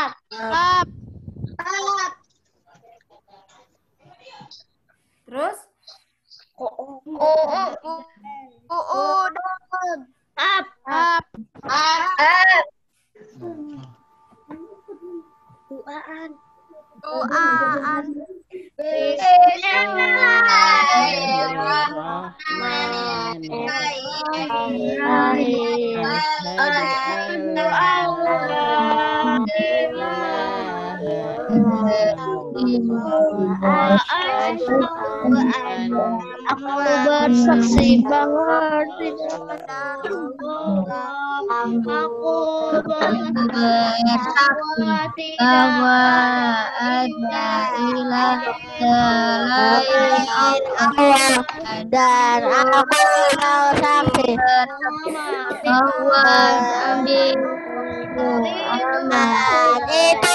Up. Up. Up. Terus? Udud. Up. Up. Up. Duaan. Duaan. Aku bersaksi bahwa aku bersaksi bahwa ada ilah selain Allah dan aku bersaksi bahwa Nabi Muhammad itu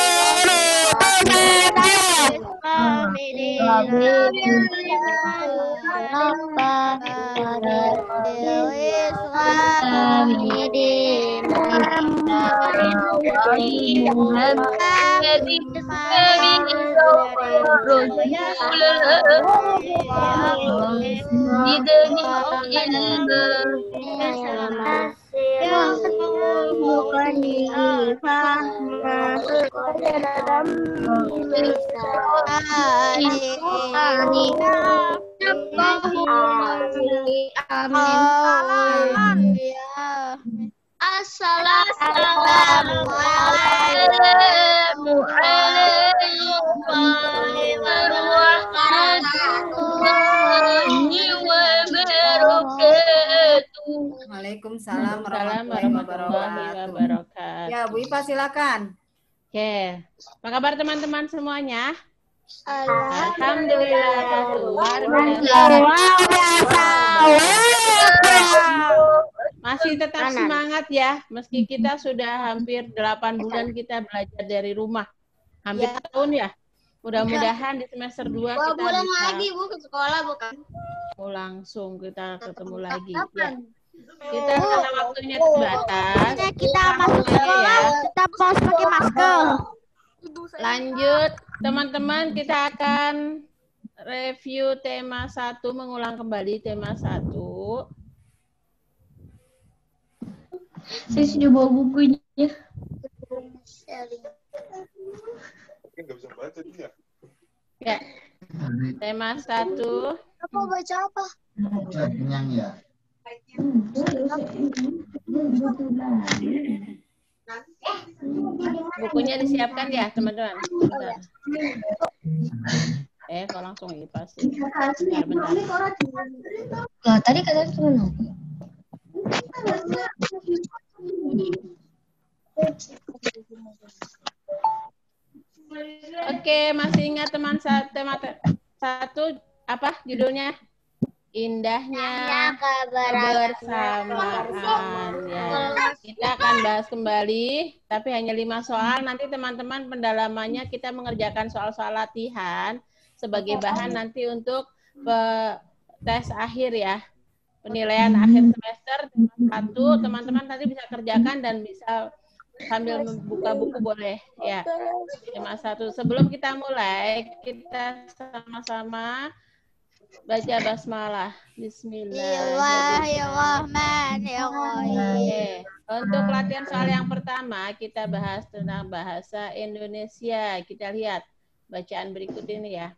Assalamualaikum warahmatullahi wabarakatuh. Waalaikumsalam warahmatullahi wabarakatuh. Ya, Bu Ipa silakan. Oke, apa kabar teman-teman semuanya? Alhamdulillah, luar biasa. Masih tetap semangat ya, meski kita sudah hampir 8 bulan kita belajar dari rumah. Hampir tahun ya. Mudah-mudahan di semester 2 kita bulan bisa lagi Bu ke sekolah bukan? langsung kita ketemu lagi. Ya. Kita karena waktunya terbatas. Kita masuk sekolah, kita harus pakai masker. Lanjut, teman-teman, kita akan review tema 1, mengulang kembali tema 1. Saya sudah bawa bukunya. Nggak bisa baca dia. Ya, tema 1. Apa baca apa? Kenyang ya. Bukunya disiapkan ya, teman-teman. Bentar. Kok langsung IPA sih. Bentar. Nah, tadi katanya teman aku. Oke, masih ingat tema 1 apa judulnya? Indahnya kebersamaan. Ya. Kita akan bahas kembali, tapi hanya 5 soal. Nanti teman-teman pendalamannya kita mengerjakan soal-soal latihan sebagai bahan nanti untuk tes akhir ya. Penilaian akhir semester 1, teman-teman nanti bisa kerjakan dan bisa sambil membuka buku boleh ya. Tema 1. Sebelum kita mulai, kita sama-sama baca basmalah. Bismillahirrahmanirrahim. Untuk latihan soal yang pertama, kita bahas tentang bahasa Indonesia. Kita lihat bacaan berikut ini ya.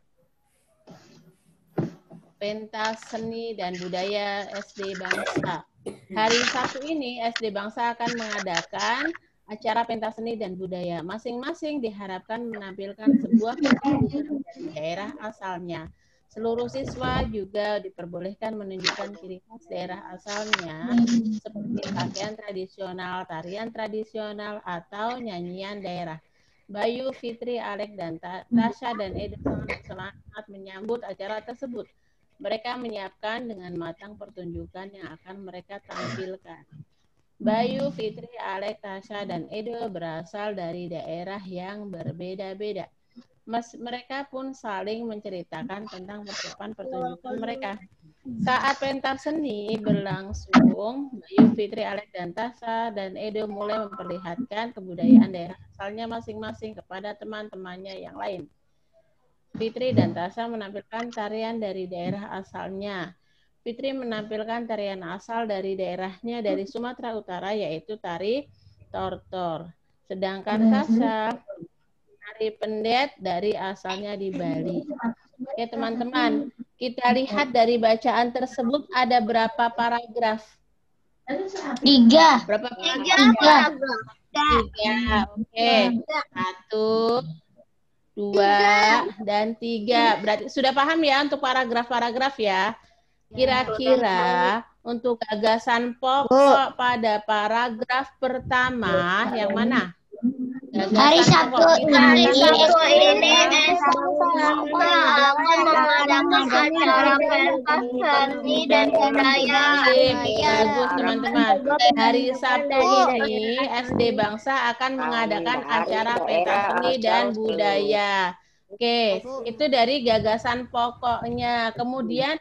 Pentas Seni dan Budaya SD Bangsa. Hari Sabtu ini SD Bangsa akan mengadakan acara pentas seni dan budaya. Masing-masing diharapkan menampilkan sebuah pertunjukan dari daerah asalnya. Seluruh siswa juga diperbolehkan menunjukkan ciri khas daerah asalnya seperti pakaian tradisional, tarian tradisional, atau nyanyian daerah. Bayu, Fitri, Alek, dan Tasya dan Edo sangat semangat menyambut acara tersebut. Mereka menyiapkan dengan matang pertunjukan yang akan mereka tampilkan. Bayu, Fitri, Alek, Tasya, dan Edo berasal dari daerah yang berbeda-beda. Mereka pun saling menceritakan tentang persiapan pertunjukan mereka. Saat pentas seni berlangsung, Bayu, Fitri, Alek, dan Tasya dan Edo mulai memperlihatkan kebudayaan daerah asalnya masing-masing kepada teman-temannya yang lain. Fitri dan Tasya menampilkan tarian dari daerah asalnya. Fitri menampilkan tarian asal dari daerahnya dari Sumatera Utara, yaitu tari tortor. Sedangkan Tasya tari pendet dari asalnya di Bali. Oke, teman-teman, kita lihat dari bacaan tersebut ada berapa paragraf? 3. Berapa paragraf? 3. Oke. 1, 2, dan 3. Berarti sudah paham ya untuk paragraf-paragraf ya? Kira-kira untuk gagasan pokok pada paragraf pertama yang mana? Hari Sabtu ini akan mengadakan acara pentas seni dan budaya. Bagus teman-teman. Hari Sabtu ini SD Bangsa akan mengadakan acara pentas seni dan budaya. Oke, itu dari gagasan pokoknya. Kemudian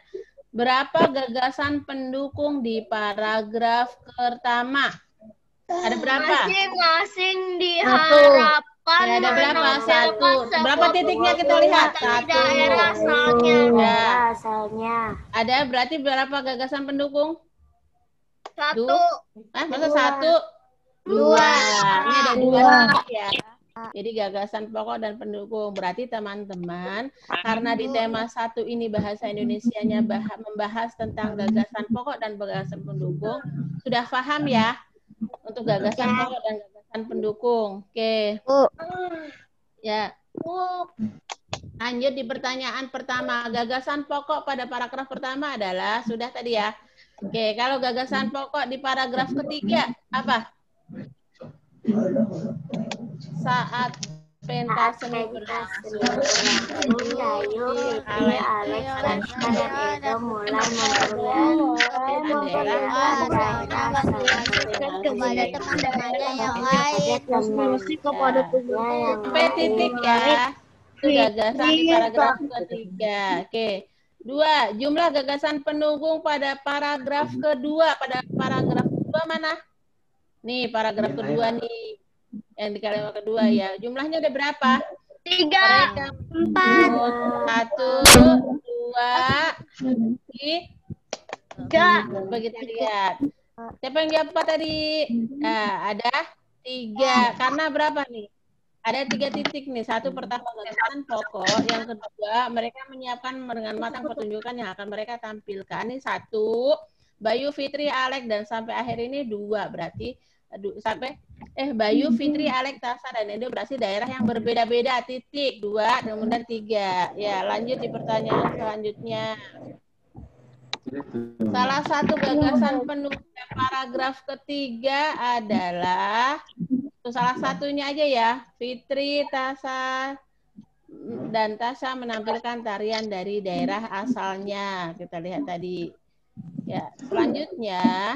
berapa gagasan pendukung di paragraf pertama? Ada berapa? Masing-masing diharapkan Ya, ada berapa? 1. Berapa titiknya kita lihat? 1. Ya. Asalnya. Ada berarti berapa gagasan pendukung? 1. Masa 1? 2. Ini ada 2 titik ya. Jadi gagasan pokok dan pendukung. Berarti teman-teman, karena di tema 1 ini bahasa Indonesianya membahas tentang gagasan pokok dan gagasan pendukung, sudah paham ya? Untuk gagasan pokok dan gagasan pendukung. Oke. Ya. Lanjut di pertanyaan pertama. Gagasan pokok pada paragraf pertama adalah, sudah tadi ya. Oke, kalau gagasan pokok di paragraf ketiga, apa? Saat pentas seni berlangsung, Alex dan Edo mulai kepada teman-temannya yang lain. Sampai titik ya. Itu gagasan di paragraf ketiga. Oke. 2. Jumlah gagasan pendukung pada paragraf kedua. Pada paragraf kedua mana? Nih, paragraf kedua nih. Yang di kalimat kedua ya. Jumlahnya ada berapa? 3, 4. 1, 2, 3. Coba kita lihat. Siapa yang jawab tadi? Nah, ada 3. Karena berapa nih? Ada 3 titik nih. 1 pertama gagasan pokok. Yang kedua, mereka menyiapkan dengan matang pertunjukan yang akan mereka tampilkan. Ini 1. Bayu, Fitri, Alek, dan sampai akhir ini 2. Berarti sampai Bayu, Fitri, Alek, Tasya, dan Edo berarti daerah yang berbeda-beda. Titik. 2, kemudian 3. Ya, lanjut di pertanyaan selanjutnya. Salah satu gagasan pendukung paragraf ketiga adalah, salah satunya aja ya, Fitri, Tasya, dan Tasya menampilkan tarian dari daerah asalnya. Kita lihat tadi. Ya, selanjutnya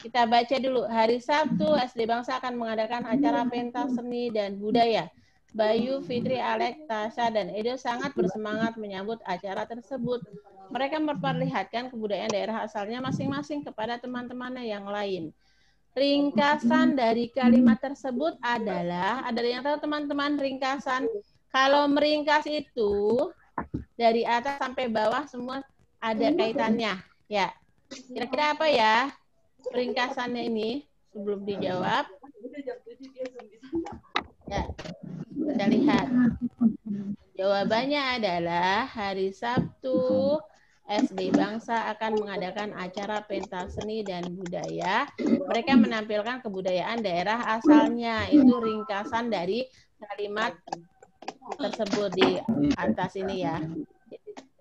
kita baca dulu. Hari Sabtu SD Bangsa akan mengadakan acara pentas seni dan budaya. Bayu, Fitri, Alek, Tasya, dan Edo sangat bersemangat menyambut acara tersebut. Mereka memperlihatkan kebudayaan daerah asalnya masing-masing kepada teman-temannya yang lain. Ringkasan dari kalimat tersebut adalah, ada yang tahu teman-teman ringkasan? Kalau meringkas itu dari atas sampai bawah semua ada kaitannya. Ya, kira-kira apa ya ringkasannya ini sebelum dijawab? Ya, kita lihat. Jawabannya adalah hari Sabtu SD Bangsa akan mengadakan acara pentas seni dan budaya. Mereka menampilkan kebudayaan daerah asalnya. Itu ringkasan dari kalimat tersebut di atas ini ya.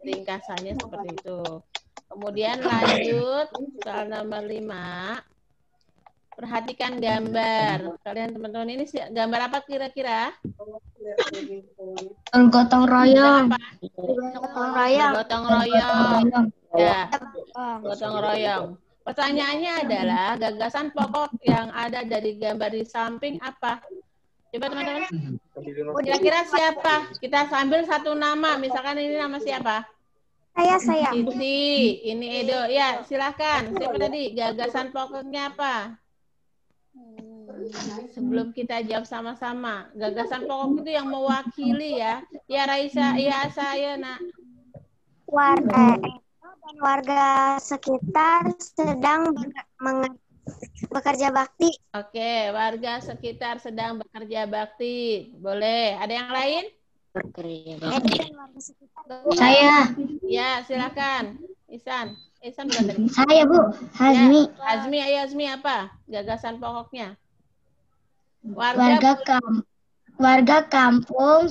Ringkasannya seperti itu. Kemudian lanjut soal nomor 5. Perhatikan gambar. Kalian teman-teman ini gambar apa kira-kira? Gotong royong. Gotong royong. Gotong royong. Ya, gotong royong. Pertanyaannya adalah gagasan pokok yang ada dari gambar di samping apa? Coba teman-teman. Kira-kira siapa? Kita sambil satu nama. Misalkan ini nama siapa? Saya. Siti, ini Edo. Ya, silakan. Siapa tadi? Gagasan pokoknya apa? Sebelum kita jawab sama-sama. Gagasan pokok itu yang mewakili ya. Ya, Raisa. Ya, saya, nak. Warga sekitar sedang bekerja bakti. Oke, warga sekitar sedang bekerja bakti. Boleh. Ada yang lain? Saya. Ya, silakan. Ihsan. Ihsan bukan tadi. Saya, Bu. Hazmi. Ya, Azmi, ayo Azmi apa? Gagasan pokoknya. Warga kampung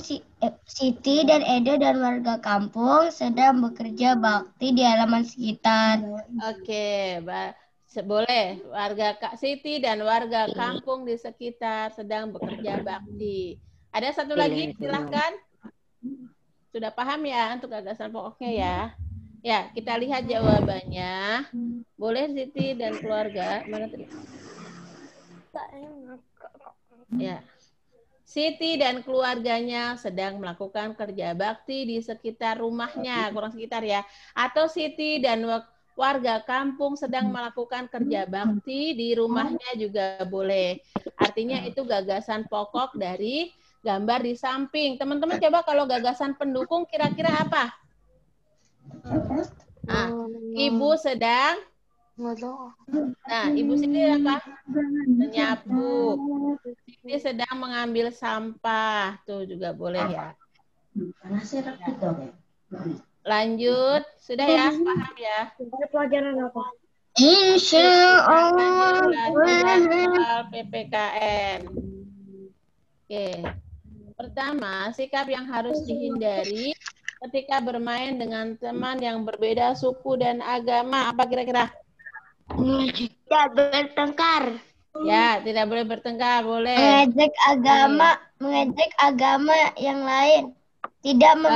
Siti dan Edo dan warga kampung sedang bekerja bakti di halaman sekitar. Oke, boleh. Warga Kak Siti dan warga kampung di sekitar sedang bekerja bakti. Ada satu lagi, silahkan. Sudah paham ya untuk gagasan pokoknya ya? Ya, kita lihat jawabannya. Boleh Siti dan keluarga. Mana tadi? Ya. Siti dan keluarganya sedang melakukan kerja bakti di sekitar rumahnya, kurang sekitar ya. Atau Siti dan warga kampung sedang melakukan kerja bakti di rumahnya juga boleh. Artinya itu gagasan pokok dari gambar di samping. Teman-teman coba kalau gagasan pendukung kira-kira apa? Nah, ibu sedang ibu sendiri apa? Menyapu. Siti sedang mengambil sampah. Tuh juga boleh ya. Lanjut. Sudah ya? Paham ya? Pelajaran apa? Insya Allah. Soal PPKN. Oke. Pertama, sikap yang harus dihindari ketika bermain dengan teman yang berbeda suku dan agama. Apa kira-kira? Tidak bertengkar. Ya, tidak boleh bertengkar, boleh. Mengejek agama yang lain. Tidak betul.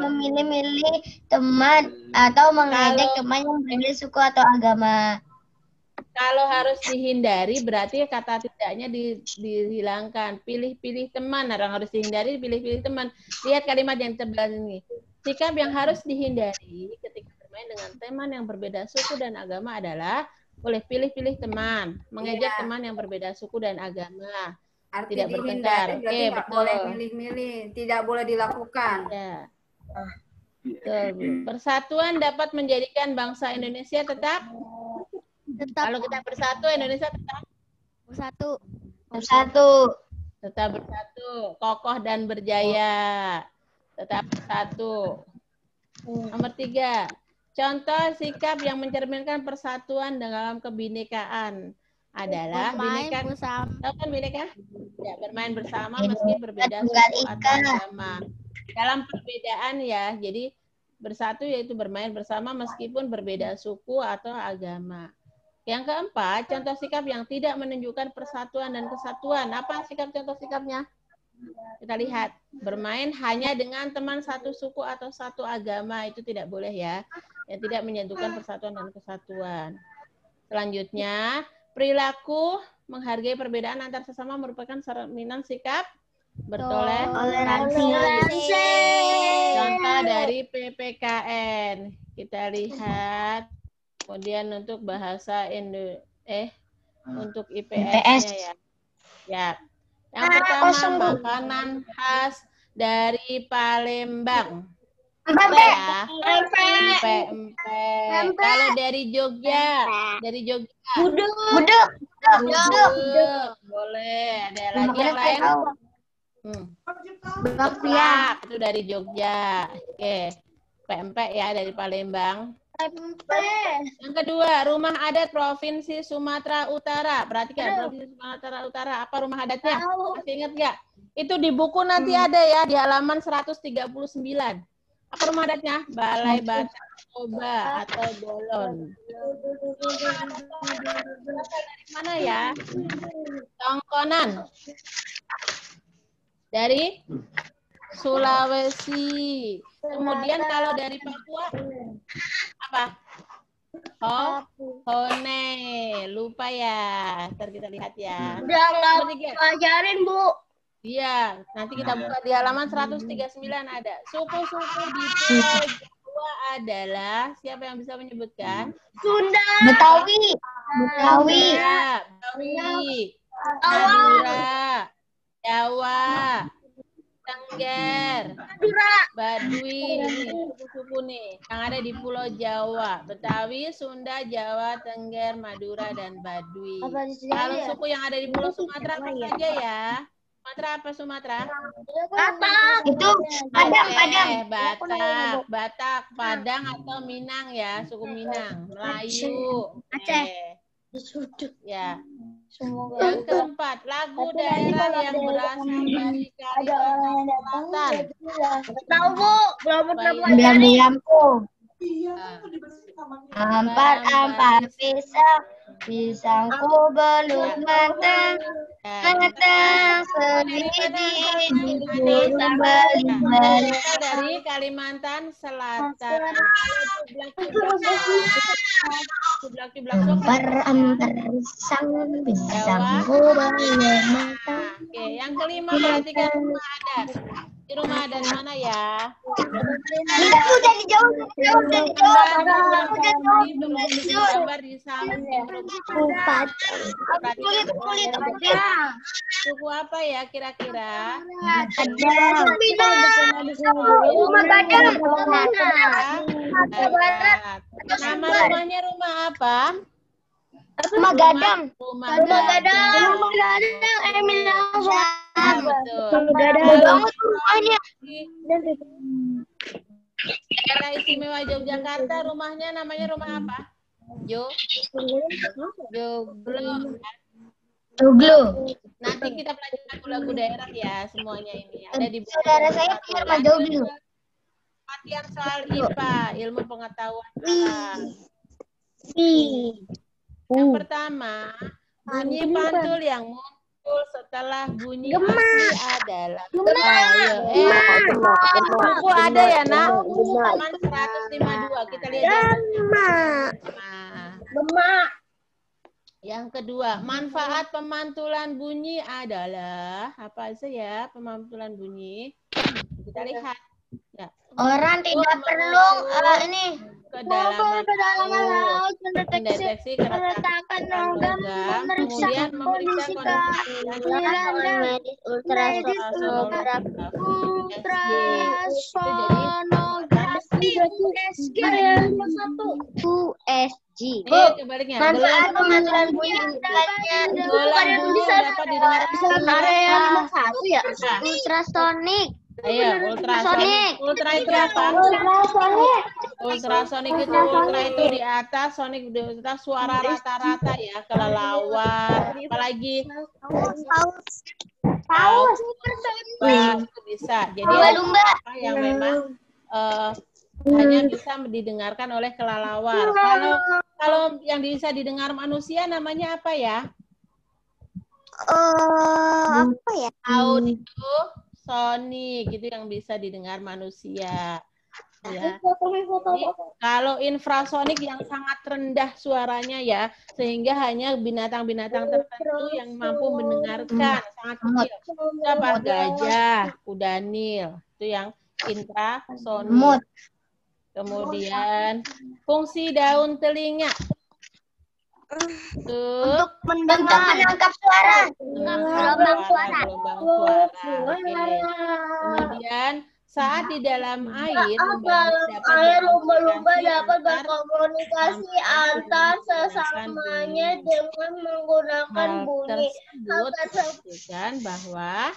memilih-milih teman atau mengejek teman yang berbeda suku atau agama. Kalau harus dihindari berarti kata tidaknya dihilangkan. Pilih-pilih teman, orang harus dihindari pilih-pilih teman. Lihat kalimat yang sebelah ini. Sikap yang harus dihindari ketika bermain dengan teman yang berbeda suku dan agama adalah boleh pilih-pilih teman, mengejek teman yang berbeda suku dan agama. Arti tidak bertengkar. Oke, nggak boleh milih-milih, tidak boleh dilakukan. Ya. Betul. Persatuan dapat menjadikan bangsa Indonesia tetap. Kalau kita bersatu, Indonesia tetap Bersatu. Tetap bersatu, kokoh dan berjaya. Tetap bersatu. Nomor 3. Contoh sikap yang mencerminkan persatuan dalam kebinekaan adalah bineka. Ya, bermain bersama meski berbeda suku atau agama. Dalam perbedaan ya, jadi bersatu yaitu bermain bersama meskipun berbeda suku atau agama. Yang keempat, contoh sikap yang tidak menunjukkan persatuan dan kesatuan. Apa contoh sikapnya? Kita lihat, bermain hanya dengan teman satu suku atau satu agama, itu tidak boleh ya. Yang tidak menyatukan persatuan dan kesatuan. Selanjutnya, perilaku menghargai perbedaan antar sesama merupakan cerminan sikap bertoleransi. Contoh dari PPKN. Kita lihat. Kemudian untuk bahasa untuk IPS-nya ya. Ya. Yang pertama makanan khas dari Palembang. Apa ya? Empek. Kalau dari Jogja, Buduk. Boleh. Ada lagi yang lain? Bakpia itu dari Jogja. Oke. Empek ya dari Palembang. Yang kedua, rumah adat Provinsi Sumatera Utara. Perhatikan, Provinsi Sumatera Utara. Apa rumah adatnya? Masih ingat nggak? Itu di buku nanti ada ya, di halaman 139. Apa rumah adatnya? Balai Batak Toba atau Bolon. Dari mana ya? Tongkonan. Dari Sulawesi. Kemudian kalau dari Papua apa? Hone. Lupa ya. Ntar kita lihat ya. Udah nggak pelajarin, Bu. Iya, nanti kita buka di halaman 139 ada. Suku-suku di Pulau Jawa adalah, siapa yang bisa menyebutkan? Betawi. Betawi. Betawi, Madura, Jawa, Tengger, Baduy, ini suku-suku nih yang ada di Pulau Jawa. Betawi, Sunda, Jawa, Tengger, Madura, dan Baduy. Kalau suku yang ada di Pulau Sumatera apa saja ya? Sumatera apa Sumatera? Itu Padang, Padang. Batak, Padang atau Minang ya, suku Minang, Melayu. Aceh. Ya. Yang keempat, lagu daerah yang berasal dari Kalimantan Selatan. Tahu Bu, belum Lampung. Ampar pisangku belum matang. Matang sebiji burung beli-beli. Dari Kalimantan Selatan. Ampar pisangku belum matang. Oke, yang kelima perhatikan rumah adat. Di rumah adat mana ya? Itu udah dijawab. Gambar di samping rumah adat. Suku apa ya kira-kira? Rumah Gadang. Nama rumahnya rumah apa? Rumah Gadang. Rumah Gadang. Emil Betul. banget rumahnya. Daerah Istimewa Yogyakarta rumahnya namanya rumah apa? Joglo. Nanti kita pelajari lagu-lagu daerah ya semuanya ini. Ada di Saudara saya punya rumah Joglo. Latihan soal IPA, ilmu pengetahuan alam. Yang pertama, bunyi pantul yang muncul setelah bunyi asli adalah. Buku ada ya nak? Halaman 152. Kita lihat. Yang kedua, manfaat pemantulan bunyi adalah apa aja ya pemantulan bunyi? Kita lihat. Ya. Orang tidak perlu ini Kedalaman laut, mendeteksi keretakan logam, kemudian memeriksa kondisi USG. Kebaliknya. Manfaat pemantulan bunyi Gelombang bunyi dapat didengar ultrasonik. Ayo, ultrasonik. Ultra itu apa? Ultrasonik itu ultra itu di atas, sonik di atas, suara rata-rata ya, kelelawar, apalagi paus. Itu bisa. Jadi Lumba-lumba. apa yang memang hanya bisa didengarkan oleh kelelawar. Kalau yang bisa didengar manusia namanya apa ya? Apa ya? Audio sonik itu yang bisa didengar manusia. Ya. Jadi, kalau infrasonik yang sangat rendah suaranya ya, sehingga hanya binatang-binatang tertentu yang mampu mendengarkan, sangat kecil. Apa? Gajah, kuda nil, itu yang infrasonik. Kemudian fungsi daun telinga. Untuk menangkap suara. Gelombang suara. Oke. Kemudian saat di dalam air, lumba-lumba dapat berkomunikasi antar sesamanya dengan menggunakan bunyi. Hal tersebut menunjukkan bahwa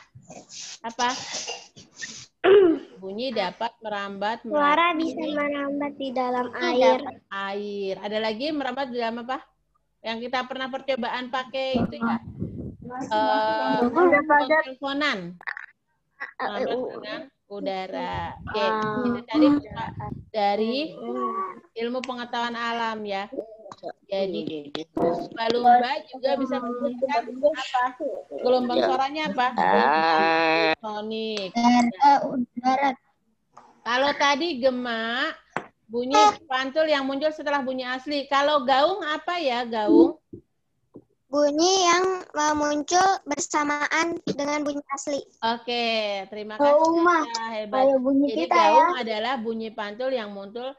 apa? Bunyi dapat merambat. Suara bisa merambat di dalam air. Ada lagi merambat di dalam apa? Yang kita pernah percobaan pakai itu ya. Teleponan. Merambat dengan udara. Oke, itu tadi dari ilmu pengetahuan alam ya. Jadi lumba-lumba juga bisa memberikan apa? Gelombang suaranya apa? Sonik. Udara. Kalau tadi gema, bunyi pantul yang muncul setelah bunyi asli. Kalau gaung apa ya gaung? Bunyi yang muncul bersamaan dengan bunyi asli. Oke, terima kasih Nasya, hebat. Jadi gaung adalah bunyi pantul yang muncul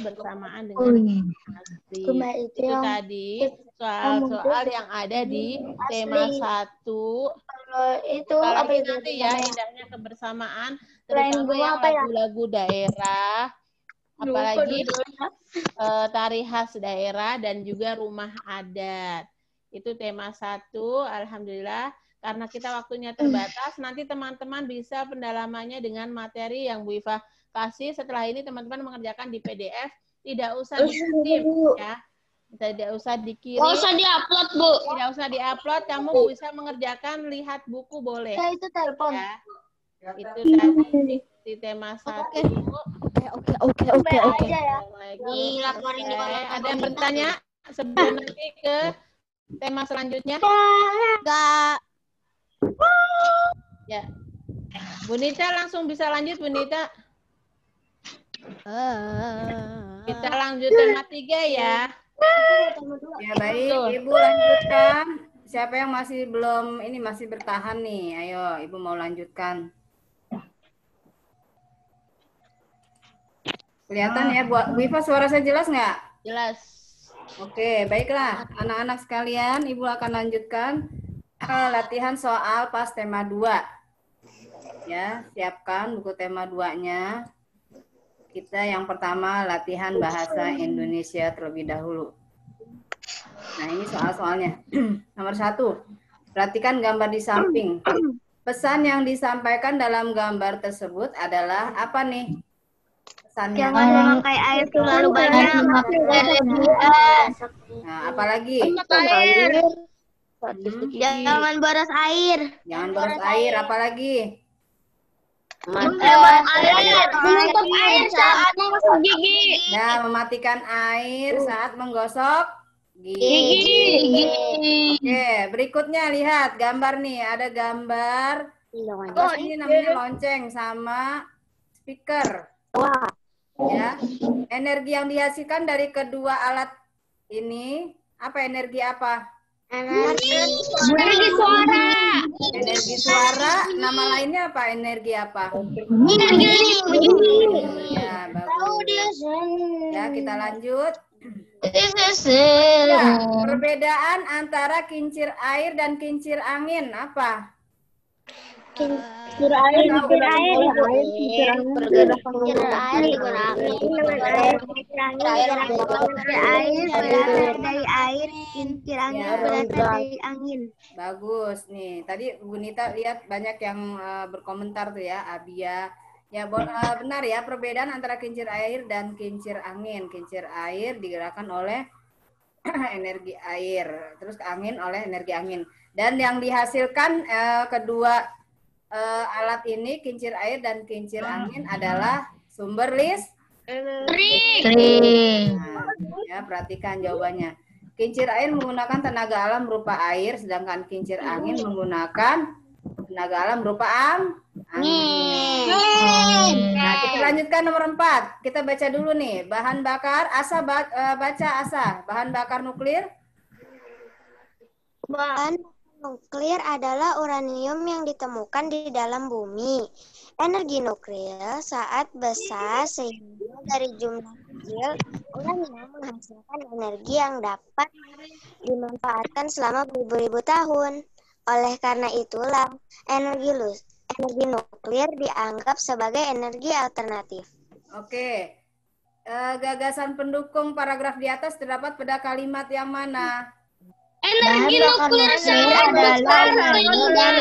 bersamaan dengan bunyi asli. Itu tadi soal-soal yang ada di tema 1. Itu Apalagi nanti ya indahnya kebersamaan, terutama yang lagu-lagu daerah, apalagi tari khas daerah dan juga rumah adat. Itu tema 1, alhamdulillah. Karena kita waktunya terbatas, nanti teman-teman bisa pendalamannya dengan materi yang Bu Iva kasih. Setelah ini teman-teman mengerjakan di PDF, tidak usah dikirim ya. Tidak usah dikirim. Tidak usah diupload, Bu. Tidak usah diupload, kamu bisa mengerjakan lihat buku boleh. itu telepon. Ya. Itu tadi di tema 1. Oke. Ada yang bertanya sebelum nanti ke tema selanjutnya? Enggak. Ya. Bu Nita langsung bisa lanjut, Bu Nita. Kita lanjut tema 3 ya. Ya baik, Ibu lanjutkan. Siapa yang masih masih bertahan nih? Ayo, Ibu mau lanjutkan. Kelihatan ya, Bu Iva, suara saya jelas nggak? Jelas. Oke, baiklah. Anak-anak sekalian, Ibu akan lanjutkan latihan soal pas tema 2. Ya, siapkan buku tema 2-nya. Kita yang pertama latihan bahasa Indonesia terlebih dahulu. Nah, ini soal-soalnya. Nomor 1, perhatikan gambar di samping. Pesan yang disampaikan dalam gambar tersebut adalah apa nih? Pesannya. Jangan memakai air terlalu banyak. Nah, apalagi? Jangan boros air. Jangan boros air, apalagi? Menutup air saat menggosok gigi. Nah, mematikan air saat menggosok gigi. Oke, berikutnya lihat gambar nih. Ada gambar. Ini namanya lonceng sama speaker. Ya, energi yang dihasilkan dari kedua alat ini energi apa? Energi suara. Energi suara. Nama lainnya apa? Energi apa? Ya, bagus. Ya, kita lanjut. Ya, perbedaan antara kincir air dan kincir angin apa? Kincir air dari air, kincir angin berasal dari angin. Bagus nih. Tadi Bu Nita lihat banyak yang berkomentar tuh ya, Abia. Ya, benar ya, perbedaan antara kincir air dan kincir angin. Kincir air digerakkan oleh energi air, terus angin oleh energi angin. Dan yang dihasilkan kedua alat ini, kincir air dan kincir angin, adalah sumber listrik. Nah, ya, perhatikan jawabannya. Kincir air menggunakan tenaga alam berupa air, sedangkan kincir angin menggunakan tenaga alam berupa angin. Nah, kita lanjutkan nomor 4. Kita baca dulu nih. Bahan bakar, Asa baca Asa. Bahan bakar nuklir. Bahan nuklir adalah uranium yang ditemukan di dalam bumi. Energi nuklir saat besar sehingga dari jumlah kecil, uranium menghasilkan energi yang dapat dimanfaatkan selama beribu-ribu tahun. Oleh karena itulah, energi nuklir dianggap sebagai energi alternatif. Oke. Gagasan pendukung paragraf di atas terdapat pada kalimat yang mana? Energi nuklir sangat besar sehingga dari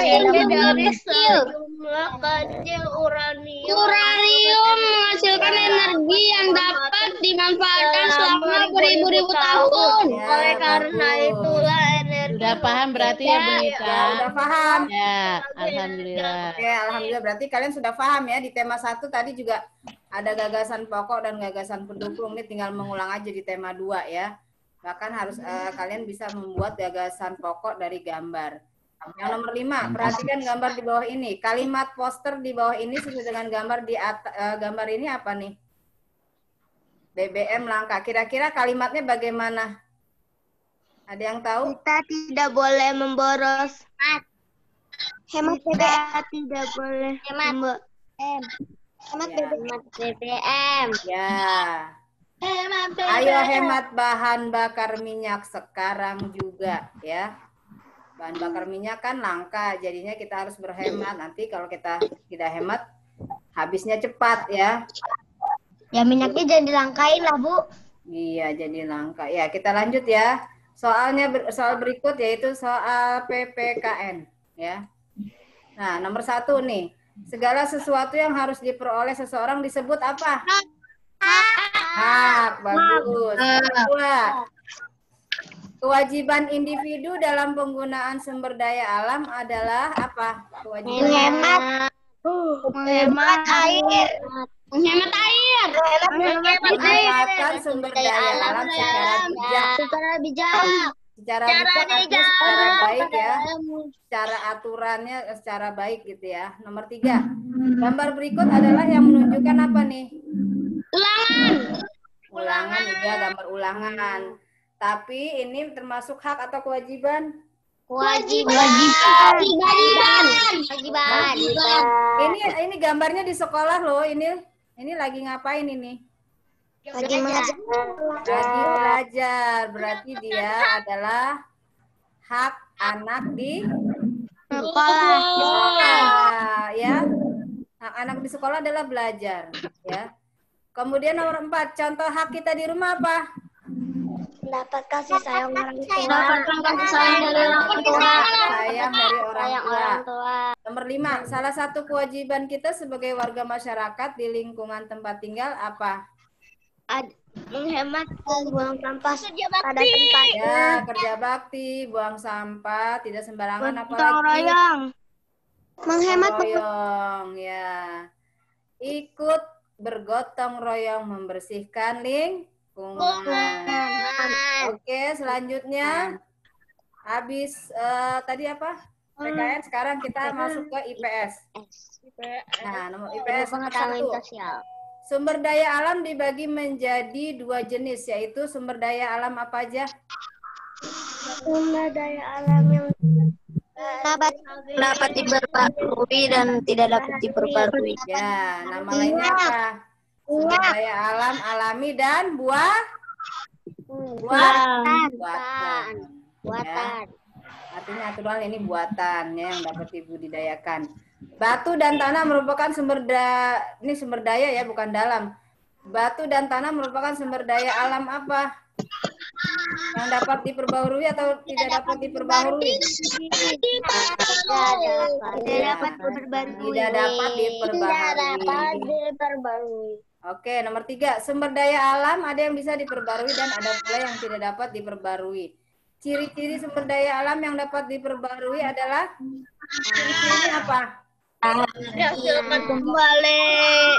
jumlah kecil uranium menghasilkan energi yang dapat dimanfaatkan selama beribu-ribu tahun. Oleh karena itulah energi. Sudah paham berarti ya, Bu Nita? Sudah paham. Ya, alhamdulillah. Oke, alhamdulillah. Berarti kalian sudah paham ya. Di tema 1 tadi juga ada gagasan pokok dan gagasan pendukung. Ini tinggal mengulang aja di tema 2 ya. Bahkan harus kalian bisa membuat gagasan pokok dari gambar. Yang nomor 5, perhatikan gambar di bawah ini. Kalimat poster di bawah ini sesuai dengan gambar di gambar ini apa nih? BBM langka. Kira-kira kalimatnya bagaimana? Ada yang tahu? Kita tidak boleh memboros. Hemat Kita tidak boleh Hemat BBM. Ya. Ayo hemat bahan bakar minyak sekarang juga ya. Bahan bakar minyak kan langka, jadinya kita harus berhemat. Nanti kalau kita tidak hemat, habisnya cepat ya. Ya minyaknya jangan dilangkain lah Bu. Iya, jadi langka. Ya, kita lanjut ya. Soal berikut yaitu soal PPKN ya. Nah, nomor 1 nih. Segala sesuatu yang harus diperoleh seseorang disebut apa? Hak. Bagus. Kedua, kewajiban individu dalam penggunaan sumber daya alam adalah apa? Kewajiban Menghemat air. memanfaatkan sumber daya alam secara bijak. Secara bijak secara baik ya. Secara aturannya secara baik gitu ya. Nomor 3. Gambar berikut adalah yang menunjukkan apa nih? Ulangan juga gambar ulangan. Tapi ini termasuk hak atau kewajiban? Kewajiban. Ini gambarnya di sekolah loh. Ini lagi ngapain ini? Lagi mengajar. Lagi belajar. Berarti dia adalah hak anak di sekolah ya. Hak anak di sekolah adalah belajar ya. Kemudian nomor 4, contoh hak kita di rumah apa? Dapat kasih sayang orang tua. Sayang dari orang tua. Nomor 5, salah satu kewajiban kita sebagai warga masyarakat di lingkungan tempat tinggal apa? Menghemat dan buang sampah pada tempatnya. Ya, kerja bakti, buang sampah, tidak sembarangan apalagi. Menghemat royong ya. Ikut bergotong royong membersihkan lingkungan. Oke, selanjutnya habis tadi apa? PKN, sekarang kita masuk ke IPS. Nah, nomor IPS nomor 1. Sumber daya alam dibagi menjadi 2 jenis, yaitu sumber daya alam apa aja? sumber daya alam yang dapat diperbarui dan tidak dapat diperbarui. Ya, nama lainnya apa? Sumber daya alam alami dan buatan. Ya. Artinya aturan ini buatan ya, yang dapat dibudidayakan. Batu dan tanah merupakan sumber daya ya, bukan dalam. Batu dan tanah merupakan sumber daya alam apa? Yang dapat diperbarui atau tidak dapat diperbarui? Tidak dapat diperbarui. Oke, nomor 3. Sumber daya alam ada yang bisa diperbarui dan ada pula yang tidak dapat diperbarui. Ciri-ciri sumber daya alam yang dapat diperbarui adalah ciri-cirinya apa? Kembali.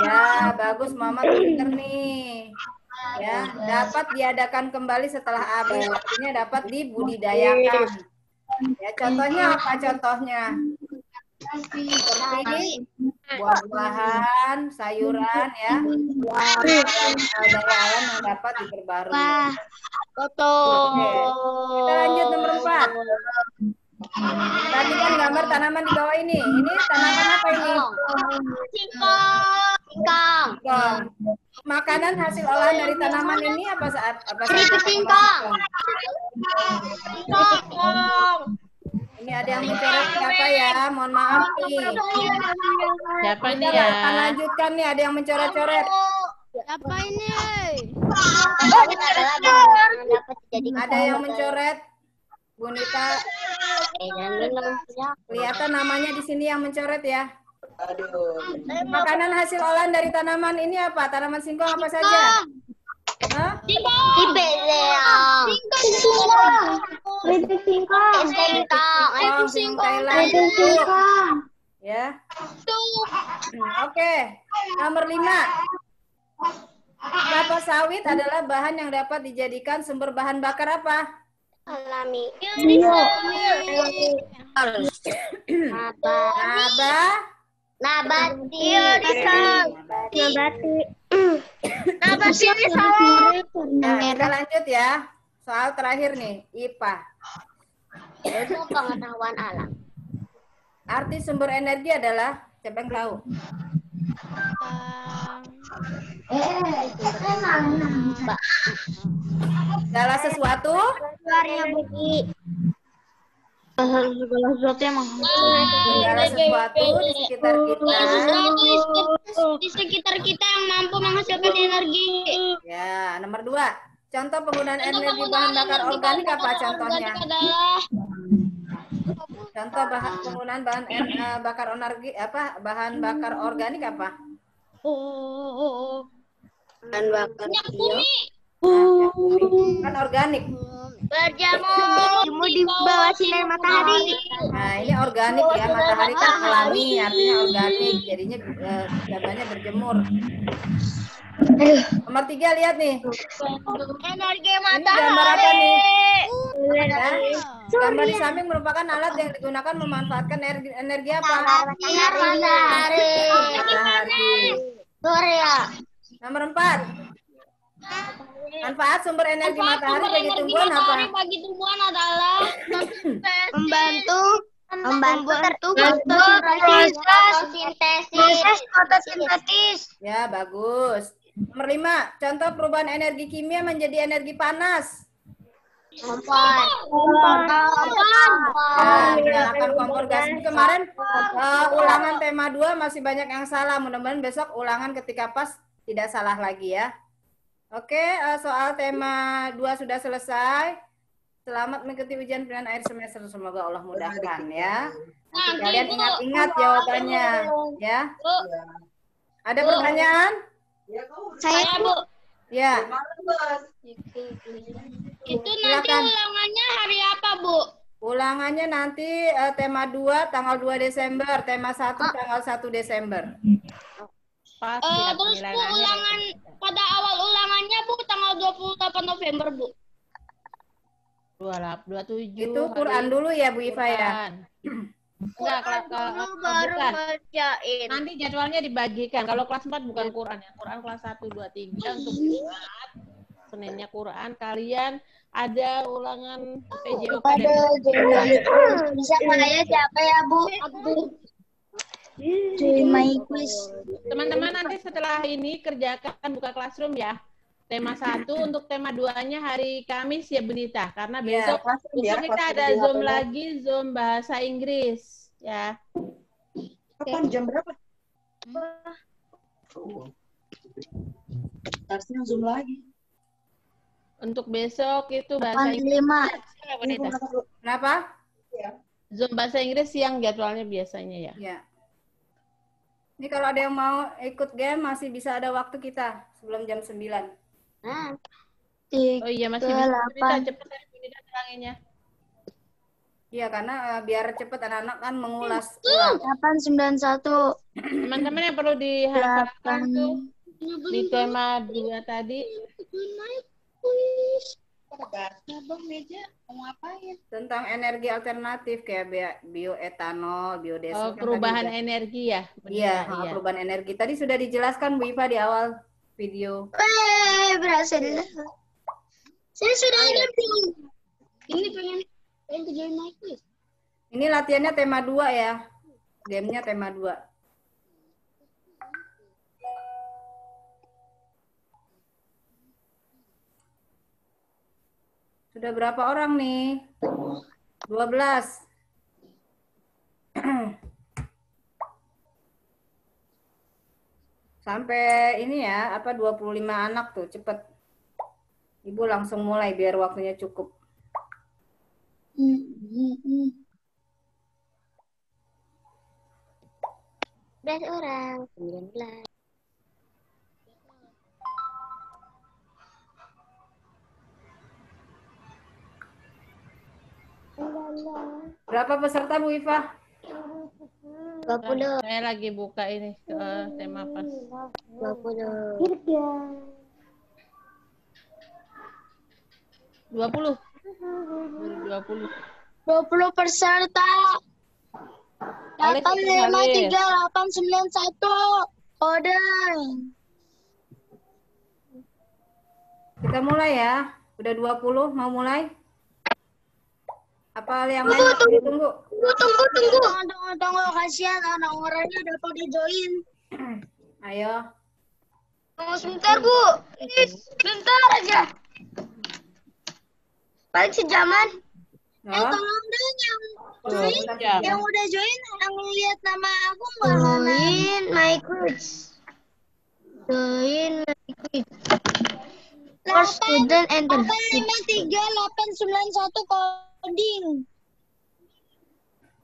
Ya, bagus Mama pinter nih. Ya, dapat diadakan kembali setelah habis, artinya dapat dibudidayakan. Ya, contohnya apa contohnya? Seperti buah-buahan, sayuran ya. Daya alam yang dapat diperbarui. Oke. Kita lanjut nomor 4. Tadi kan gambar tanaman di bawah ini. Ini tanaman apa ini? Singkong. Makanan hasil olahan dari tanaman ini apa saat? Singkong. Ini ada yang mencoret siapa ya? Mohon maaf nih. Siapa nih Kita ya? akan lanjutkan nih, ada yang mencoret-coret. Siapa ini? Ada yang mencoret. Bu Nita, kelihatan namanya di sini yang mencoret ya. Makanan hasil olahan dari tanaman ini apa? Tanaman singkong apa saja? Hah? Singkong Thailand. Ya. Oke. Nomor 5. Kelapa sawit adalah bahan yang dapat dijadikan sumber bahan bakar apa? Alami. Nabati. Nah, kita lanjut ya. soal terakhir nih, IPA. Itu pengetahuan alam. Arti sumber energi adalah, siapa yang tahu? Segala sesuatu Keluarnya bumi. Segala sesuatu yang segala sesuatu di sekitar kita. Di sekitar kita yang mampu menghasilkan energi. Ya, nomor 2. Contoh penggunaan energi bahan bakar organik apa contohnya? Contoh penggunaan bakar energi apa? Bahan bakar organik apa? Bahan bakar bio. Kan organik. Berjemur di bawah sinar matahari. Nah, ini organik ya. Matahari kan alami, artinya organik. Jadinya gambarnya berjemur. Nomor 3 lihat nih. Energi Ini gambar apa nih? Ya. Gambar di samping merupakan alat yang digunakan memanfaatkan energi apa? Matahari. Matahari. Surya. Nomor 4. Manfaat sumber energi matahari bagi tumbuhan apa? Bagi tumbuhan adalah membantu fotosintesis. Ya, bagus. Nomor 5. Contoh perubahan energi kimia menjadi energi panas. Kompor. Ya, menyalakan kompor gas. Kemarin ulangan tema 2 masih banyak yang salah. Mudah-mudahan besok ulangan ketika pas tidak salah lagi ya. Oke, soal tema 2 sudah selesai. Selamat mengikuti ujian pilihan akhir semester. Semoga Allah mudahkan ya. Nanti kalian ingat-ingat jawabannya ya. Ada pertanyaan? Saya, Bu. Ya. Itu nanti Silakan. ulangannya hari apa, Bu? Ulangannya nanti tema 2 tanggal 2 Desember, tema 1 tanggal 1 Desember. Pas Terus Bu, ulangan pada awal ulangannya Bu tanggal 28 November, Bu. 27. Itu Quran dulu ya Bu Iva ya. Enggak, baru bukan. ngerjain. Nanti jadwalnya dibagikan. Kalau kelas 4 bukan Quran ya. Quran kelas 1, 2, 3 untuk Jumat. Seninnya Quran. Kalian ada ulangan PJOK dan Bisa saya siapa ya, Bu? teman-teman nanti setelah ini kerjakan buka classroom ya. Tema 1 untuk tema 2-nya hari Kamis ya Benita. Karena besok kita ada Zoom lagi, Zoom bahasa Inggris ya. Kapan jam berapa? Harusnya Zoom lagi. Untuk besok itu bahasa Inggris. Ya, Benita. Kenapa? Zoom bahasa Inggris siang jadwalnya biasanya ya. Ya. Ini kalau ada yang mau ikut game masih bisa ada waktu kita sebelum jam 9. Oh iya masih bisa cepet Benita teranginnya. Iya karena biar cepet anak-anak kan mengulas ulang. 891. Teman-teman yang perlu dihafalkan tuh di tema 2 tadi. Tentang energi alternatif kayak bioetanol, biodiesel. Perubahan energi ya. Iya, perubahan energi. Tadi sudah dijelaskan Bu Iva di awal video. Berhasil. Saya sudah ngerti. Ini pengen join my quiz. Ini latihannya tema 2 ya. Gamenya tema 2. Sudah berapa orang nih? 12. Sampai ini ya, 25 anak tuh, cepet. Ibu langsung mulai biar waktunya cukup. Orang 19. Berapa peserta Bu Iva? 20. Saya lagi buka ini tema pas. 20. 20. 20 peserta. 85391. Kode. Kita mulai ya. Udah 20 mau mulai? Apa yang lain mau ditunggu? Tunggu, kasihan orang-orangnya udah pada join. Ayo. Tunggu sebentar, Bu. Sebentar aja. Paling sejaman. Tolong dong yang udah join, yang lihat nama aku nggak? Join my quiz. Join my quiz. For student enter. 853-891 coding.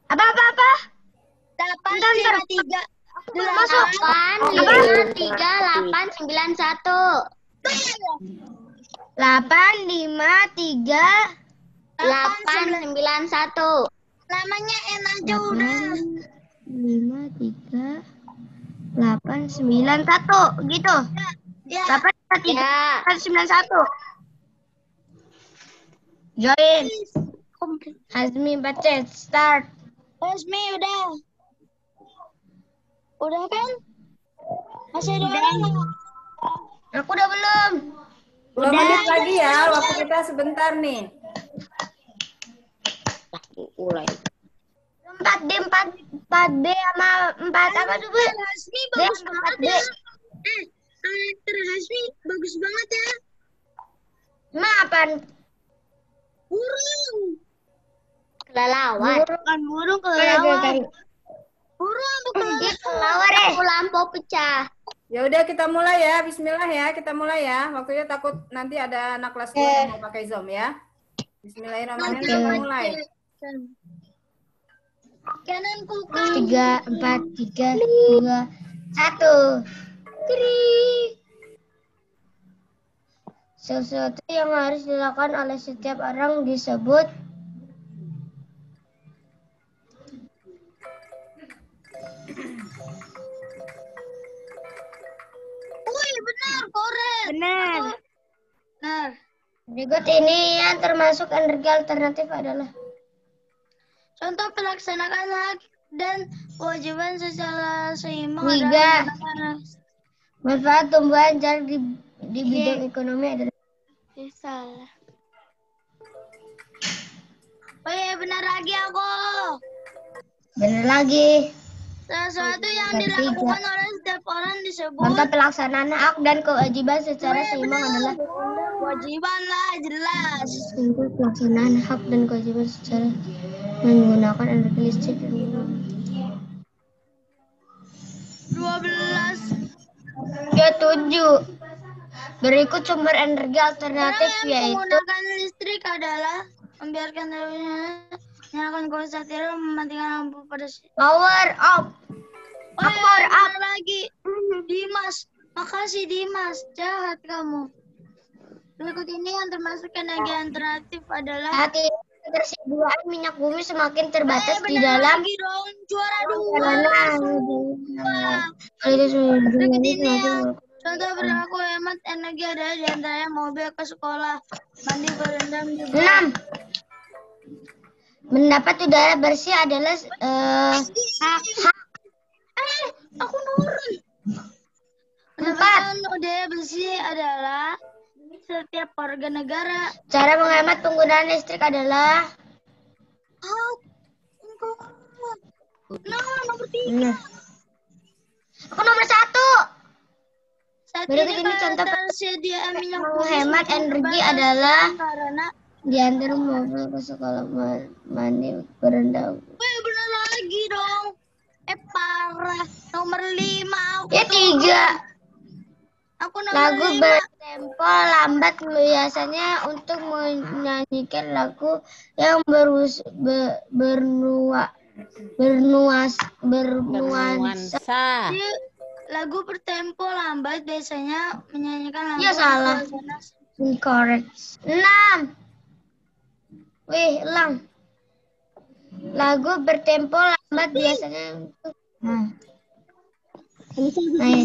Apa? 853. 853-891. 853-891. Namanya N aja udah. 853-891 gitu. Ya. 853-891. Join. Hazmi baca start. Resmi udah. Udah kan? Masih ada orang nggak? Aku udah belum. 2 menit lagi ya, waktu kita sebentar nih. 4D sama 4 apa tuh, Bu? Hasmi bagus banget ya. Karakter Hasmi bagus banget ya. Mapan. Burung. Kelelawar. Burung kelelawar. Kelelawar Lampu pecah. Ya udah kita mulai ya. Bismillah ya, kita mulai ya. Waktunya takut nanti ada anak kelas 2 yang mau pakai Zoom ya. Bismillahirrahmanirrahim, kita mulai. Kananku 3, 4, 3, 2, 1. Krik. Sesuatu yang harus dilakukan oleh setiap orang disebut benar, korek. Benar. Benar. berikut ini yang termasuk energi alternatif adalah Contoh pelaksanakan hak dan kewajiban secara seimbang 3. adalah Manfaat tumbuhan jarak di bidang ekonomi adalah salah. Oh iya, benar lagi aku. benar lagi. Sesuatu yang dilakukan oleh setiap orang disebut Contoh pelaksanaan hak dan kewajiban secara seimbang adalah kewajiban lah, jelas. Contoh pelaksanaan hak dan kewajiban secara menggunakan energi listrik dan 12. 7. Berikut sumber energi alternatif Cara yang yaitu menggunakan listrik adalah membiarkan nyalakan konsentrasi mematikan lampu pada power up. Power up. lagi. Dimas, makasih Dimas, jahat kamu. Berikut ini yang termasuk energi alternatif adalah Saat ini ketersediaan minyak bumi semakin terbatas di dalam lagi dong, juara 2. Berikut ini yang contoh berlaku hemat energi adalah diantaranya mobil ke sekolah, mandi berendam juga. 6. Mendapat udara bersih adalah hak. Aku nurun. 4. Udara bersih adalah setiap warga negara. Cara menghemat penggunaan listrik adalah Nomor 3. Aku nomor 1. Saat Berikut ini ini contoh tersedia minyak menghemat energi adalah diantar mobil ke sekolah, mandi berendam. benar lagi dong. Parah. Nomor 5. Ya 3. Aku nomor Lagu 5. bertempo lambat biasanya untuk menyanyikan lagu yang bernuansa. Lagu bertempo lambat biasanya menyanyikan lagu. Ya salah. Incorrect. 6. Wih, hilang. Lagu bertempo lambat biasanya untuk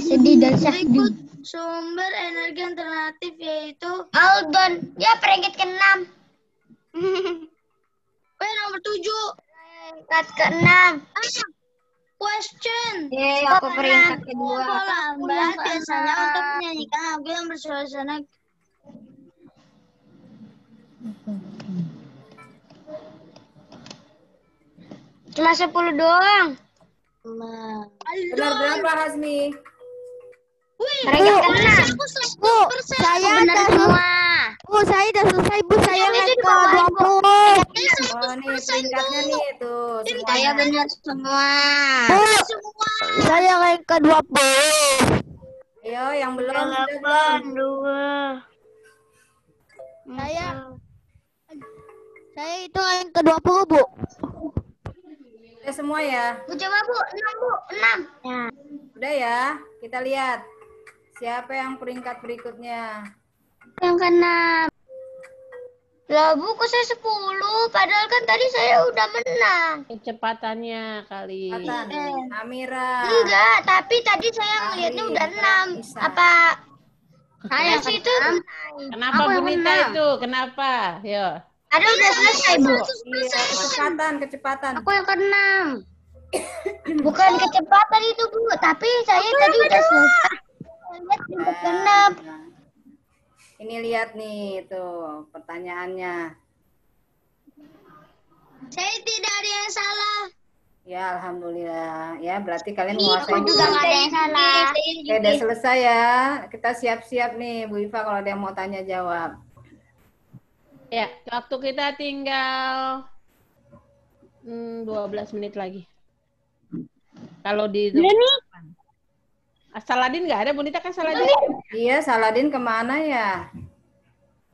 sedih dan syahdu. Sumber energi alternatif yaitu Aldon, ya peringkat ke-6. nomor 7. Peringkat ke-6. Question. Aku peringkat kedua. Tempo lambat biasanya untuk menyanyikan lagu yang bersuasana Cuma 10 doang. Benar berapa, Hasmi? Mereka kena. Bu, saya Benar udah semua. Bu, saya udah selesai, Bu. Saya Itu yang di ke bawah, Bu. 20. Oh, nih peringkatnya nih tuh. Saya benar semua. Bu, saya yang ke 20. Ayo, yang belum sudah belum? 2. Saya itu yang ke 20, Bu. Udah semua ya? Bu, coba Bu, 6 Bu, 6. Ya. Udah ya? Kita lihat. Siapa yang peringkat berikutnya? Yang kena. Lah Bu, kok saya 10? Padahal kan tadi saya udah menang. Kecepatannya kali. Amira. Enggak, tapi tadi saya ngelihatnya udah 6. Isa. Apa? Saya itu Kenapa Aku yang Bunita menang. itu? Kenapa? Yo. ada udah selesai Bu. Iya, kecepatan. Aku yang ke-6. Bukan kecepatan itu Bu, tapi saya tadi udah selesai. Lihat udah ke-6. Ini lihat nih tuh pertanyaannya. Saya tidak ada yang salah. Ya, alhamdulillah. Ya, berarti kalian Aku menguasai. juga nggak ada yang salah. Oke, udah selesai ya. Kita siap-siap nih, Bu Iva kalau ada yang mau tanya jawab. Ya, waktu kita tinggal 12 menit lagi. Kalau di Saladin nggak ada, Bunita kan Saladin. Iya, Saladin kemana ya?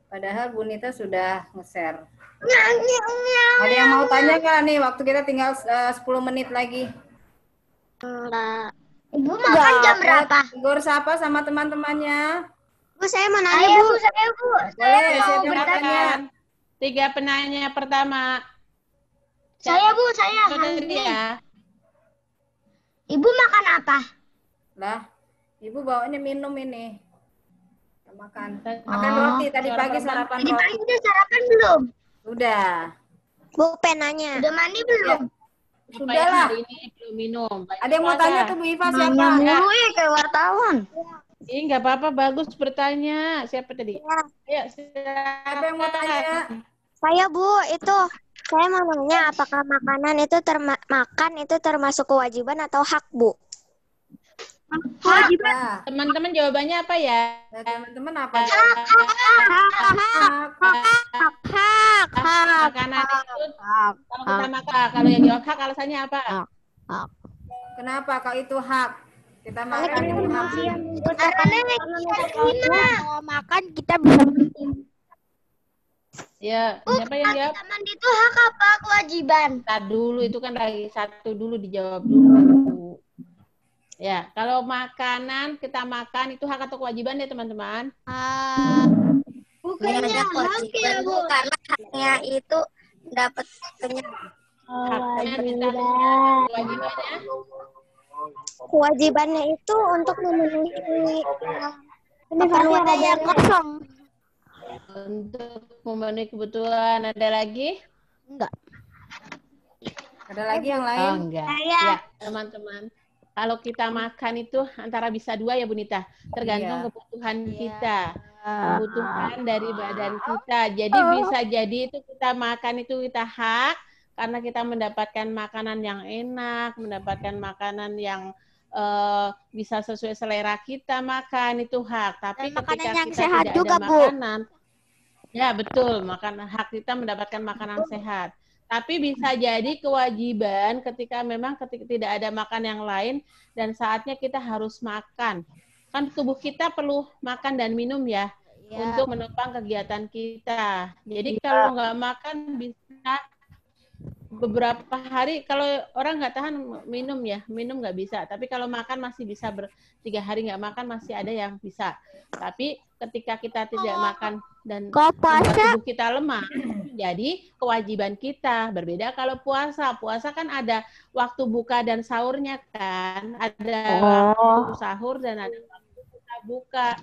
Padahal Bunita sudah nge-share. Ada yang mau tanya nggak nih? Waktu kita tinggal 10 menit lagi. Ibu makan jam berapa? Tegur sapa sama teman-temannya. Bu, saya mau nanya, Saya Bu. Bu, saya Bu. Boleh, siapa yang Silakan. bertanya? 3 penanya pertama. Saya Bu, saya. Itu tadi ya. Ibu makan apa? Lah, Ibu bawanya minum ini. Makan. Oh. Makan roti tadi pagi sarapan Tadi roti. pagi udah sarapan belum? Udah. Bu, penanya. Udah mandi belum? Sudah lah. Hari ini belum minum. Ada yang mau tanya tuh Bu Iva siapa? Kayak wartawan. Ih, nggak apa-apa, bagus bertanya. Siapa tadi? Ya, Siapa yang mau tanya? Saya, Bu, itu saya mau nanya apakah makanan itu makan itu termasuk kewajiban atau hak, Bu? Nah, Teman-teman jawabannya apa ya? teman-teman apa? Hak. Makanan itu kalau kita makan, kalau yang jawab hak alasannya apa? Kenapa kalau itu hak? Kita makan itu hak. Kalau makan kita bisa Ya, siapa yang jawab? Kita mandi itu hak apa kewajiban? Ntar dulu, itu kan lagi satu dulu dijawab dulu. Ya, kalau makanan kita makan itu hak atau kewajiban ya teman-teman? Bukannya hak ya Bu, karena haknya itu dapat Haknya kita kewajibannya Kewajibannya itu untuk memenuhi keperluan yang kosong. untuk memenuhi kebutuhan. Ada lagi? Ada lagi yang Oh, lain? enggak. Ya, teman-teman. Kalau kita makan itu antara bisa 2 ya, Bunita. Tergantung Iya. kebutuhan kita. Kebutuhan dari badan kita. Jadi bisa jadi itu kita makan itu kita hak karena kita mendapatkan makanan yang enak, mendapatkan makanan yang bisa sesuai selera kita makan itu hak. Tapi Dan makanan ketika yang kita sehat tidak juga, ada Bu. makanan, ya betul, hak kita mendapatkan makanan sehat. Tapi bisa jadi kewajiban ketika tidak ada makan yang lain dan saatnya kita harus makan. Kan tubuh kita perlu makan dan minum ya untuk menopang kegiatan kita. Jadi kalau nggak makan bisa beberapa hari, kalau orang nggak tahan minum nggak bisa. Tapi kalau makan masih bisa 3 hari nggak makan masih ada yang bisa. Tapi ketika kita tidak makan dan Kalau membuat puasa, tubuh kita lemah, jadi kewajiban kita berbeda kalau puasa. Puasa kan ada waktu buka dan sahurnya kan, ada waktu sahur dan ada waktu kita buka.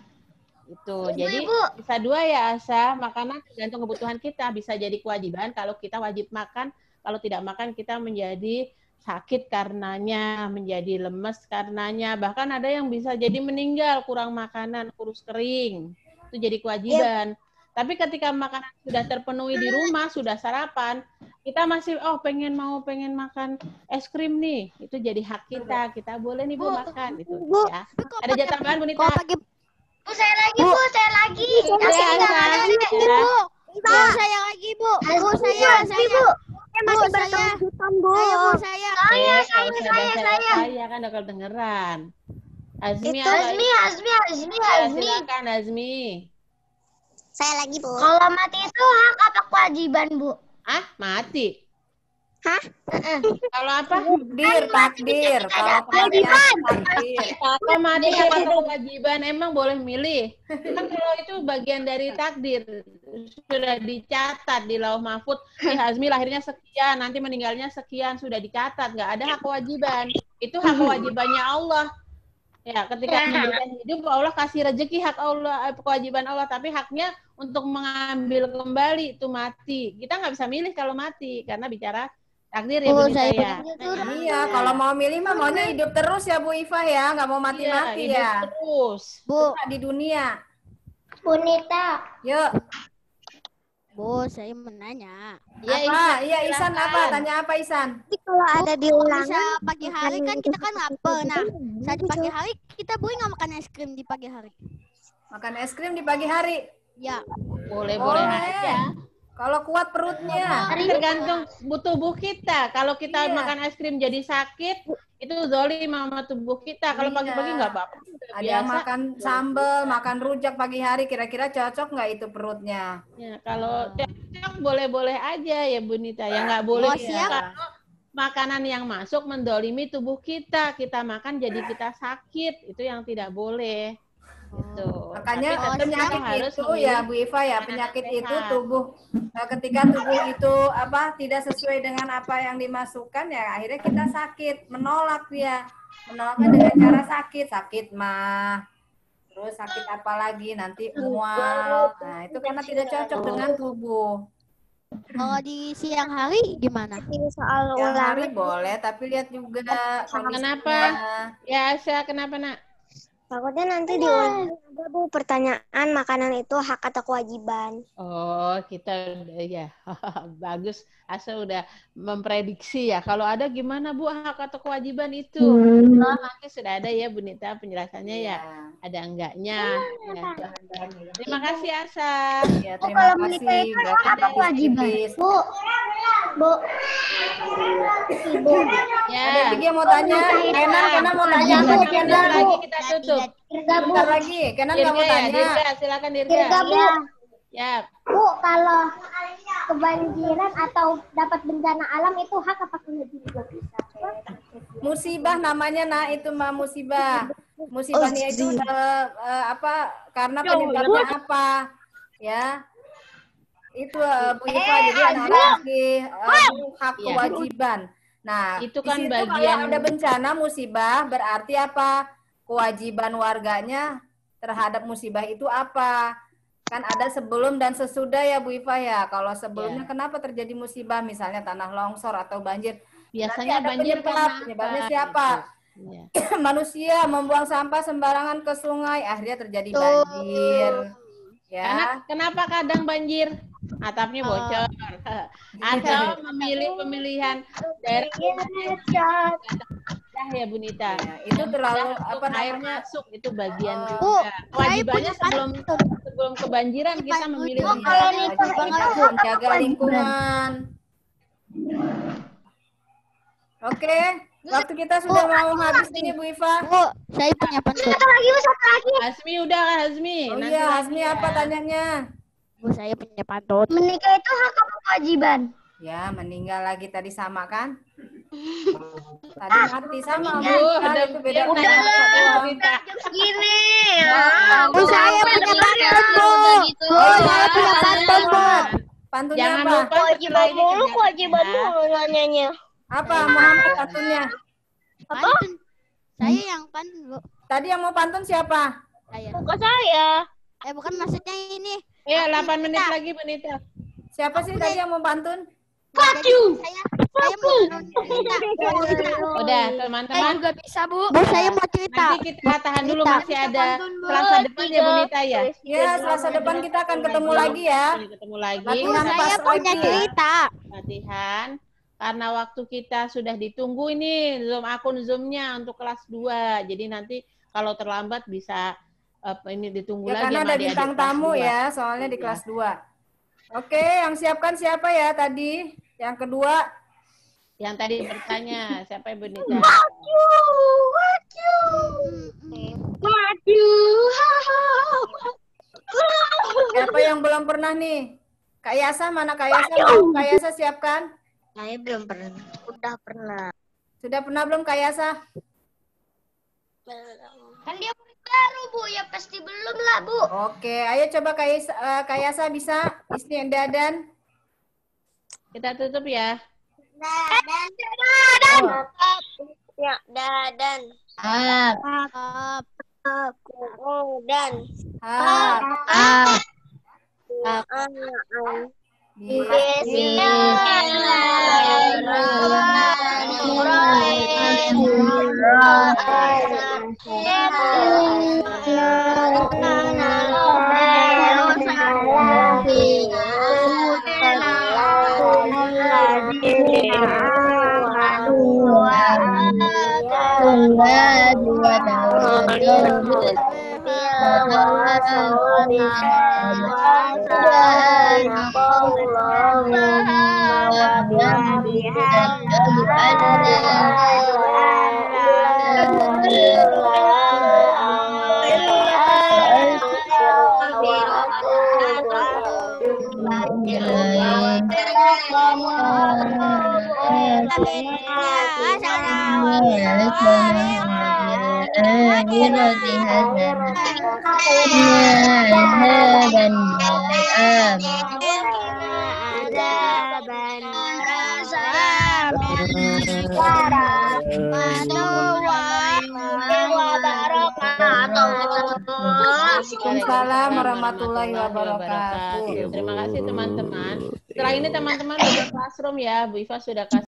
Itu. Jadi bisa 2 ya Asa, makanan tergantung kebutuhan kita, bisa jadi kewajiban kalau kita wajib makan, kalau tidak makan kita menjadi sakit karenanya, menjadi lemes karenanya, bahkan ada yang bisa jadi meninggal kurang makanan, kurus kering. Itu jadi kewajiban. Tapi ketika makanan sudah terpenuhi di rumah, sudah sarapan, kita masih pengen makan es krim nih. Itu jadi hak kita. Kita boleh nih Bu makan gitu ya. Ada jatah tambahan Bu Nita? Bu, saya lagi, Bu. Saya lagi. Bu, saya lagi, Bu. Bu, saya. Bu. Masih berkelanjutan, Bu. Saya. Saya kan udah kedengeran. Azmi, silakan Azmi. Saya lagi, Bu. Kalau mati itu hak apa kewajiban, Bu? Ah, mati. Hah? Kalau apa? Takdir. Kalau kematian takdir. Kalau mati apa kewajiban emang boleh milih. Kan kalau itu bagian dari takdir. Sudah dicatat di Lauh Mahfuz. Azmi lahirnya sekian, nanti meninggalnya sekian, sudah dicatat. Nggak ada hak kewajiban. Itu hak kewajibannya Allah. Ya, ketika memberikan hidup, Allah kasih rezeki, hak Allah, kewajiban Allah. Tapi haknya untuk mengambil kembali itu mati. Kita nggak bisa milih kalau mati, karena bicara takdir ya Bu Nita ya. Iya, kalau mau milih mah maunya hidup terus ya Bu Iva ya, nggak mau mati-mati hidup ya. terus. Bu. Di dunia. Bu Nita. Yuk. Bu, saya menanya. Apa? Iya, Isan apa? Tanya apa Isan? Tapi kalau ada di Kalau ulangan, bisa pagi hari kan kita kan lapar. Nah, saat di pagi hari kita boleh nggak makan es krim di pagi hari? Makan es krim di pagi hari? Ya. Boleh aja. Kalau kuat perutnya. Tergantung tubuh kita. Kalau kita Iya. makan es krim jadi sakit, itu zolim sama tubuh kita. Kalau pagi-pagi nggak apa-apa. Ada yang makan sambal, makan rujak pagi hari, kira-kira cocok nggak itu perutnya? Ya, kalau cocok boleh-boleh aja ya Bu Nita. Ya nggak boleh kalau makanan yang masuk mendolimi tubuh kita. Kita makan jadi kita sakit. Itu yang tidak boleh. Gitu. Makanya Tapi penyakit harus itu ya Bu Iva ya, penyakit itu tubuh ketika tubuh itu tidak sesuai dengan apa yang dimasukkan ya akhirnya kita sakit, menolak dia. Menolaknya dengan cara sakit mah. Terus sakit apa lagi nanti mual. Nah, itu karena tidak cocok dengan tubuh. Kalau di siang hari gimana? soal Siang ulangan, hari boleh, tapi lihat juga kondisinya. Kenapa? Ya, Asya, kenapa nak? takutnya nanti di ulangan ada Bu pertanyaan makanan itu hak atau kewajiban. Oh, kita udah ya. Bagus. Asa udah memprediksi ya. Kalau ada gimana Bu hak atau kewajiban itu? Oh, nanti sudah ada ya Bu Nita penjelasannya ya. Ada enggaknya. Ya. Terima kasih Asa. Ya, terima kasih. Berarti apa kewajiban? Bu. Ya. Ada lagi yang mau tanya? Kenan mau tanya. Kenan lagi kita tutup. Bentar lagi. Kenan nggak mau Dirga ya, tanya. Dirga, silakan Dirga. Bu. Ya. Bu, kalau kebanjiran atau dapat bencana alam itu hak apa kewajiban? Musibah namanya itu mah musibah. Musibahnya itu karena penyebabnya apa? Ya. Itu Bu Iva jadi ada lagi hak kewajiban. Nah, itu kan di situ bagian kalau ada bencana musibah berarti apa? Kewajiban warganya terhadap musibah itu apa? Kan ada sebelum dan sesudah ya Bu Iva ya. Kalau sebelumnya kenapa terjadi musibah misalnya tanah longsor atau banjir? Biasanya banjir penyebabnya siapa? Ya. Manusia membuang sampah sembarangan ke sungai, akhirnya terjadi banjir. Ya. Kenapa kadang banjir? Atapnya bocor. Atau memilih pemilihan daerah ya Bu Nita. Ya, itu terlalu air masuk itu bagian Bu, juga. Kewajibannya sebelum kebanjiran kita memilih menjaga lingkungan. Oke, waktu kita sudah mau habis ini Bu Iva. Bu, saya punya pantun. Satu lagi. Hasmi udah kan Hasmi? Oh Nanti iya, lagi Hasmi ya. apa tanyanya? Bu, saya punya pantun. Menikah itu hak apa kewajiban? Ya, meninggal lagi tadi sama kan? Tadi mati sama Bu. Udah Itu beda udah kita. Gini. Bu, saya punya pantun, Bu. Bu, saya punya pantun, Bu. Pantunnya Jangan apa? lupa setelah ini kewajiban ya. mulu nanyanya. Apa Muhammad pantunnya? Pantun. Saya yang pantun, Bu. Tadi yang mau pantun siapa? Saya. Bukan saya. Bukan maksudnya ini. Ya, 8 menit lagi Bu Nita. Siapa sih tadi yang mau pantun? Fuck you. Saya mau cerita. Udah, teman-teman. juga bisa, Bu. Bu, saya mau cerita. Nanti kita tahan dulu, masih ada Selasa depan ya, Bu Nita ya. Ya, Selasa depan kita akan ketemu lagi ya. Ketemu lagi. Latihan Saya pas punya lagi. cerita. Latihan. Karena waktu kita sudah ditunggu ini akun Zoom-nya untuk kelas 2. Jadi nanti kalau terlambat bisa ini ditunggu Ya, lagi karena sama ada adik-adik bintang kelas tamu 2. ya, soalnya di kelas 2. Oke, yang siapkan siapa ya tadi? Yang kedua, Yang tadi bertanya, siapa yang Benita? siapa yang belum pernah nih? Kak Yasa, mana Kak Yasa? Mau Kak Yasa siapkan? Saya belum pernah. Udah pernah. Sudah pernah belum Kak Yasa? Kan dia murid baru, Bu. Ya pasti belum lah, Bu. Oke, ayo coba Kak Yasa bisa? Isni Dadan. Kita tutup ya. Dadan. Oh. Ya, dadan. Dan. Ah, Waalaikumsalam warahmatullahi wabarakatuh. Terima kasih teman-teman. Setelah ini teman-teman udah classroom ya, Bu Iva sudah kasih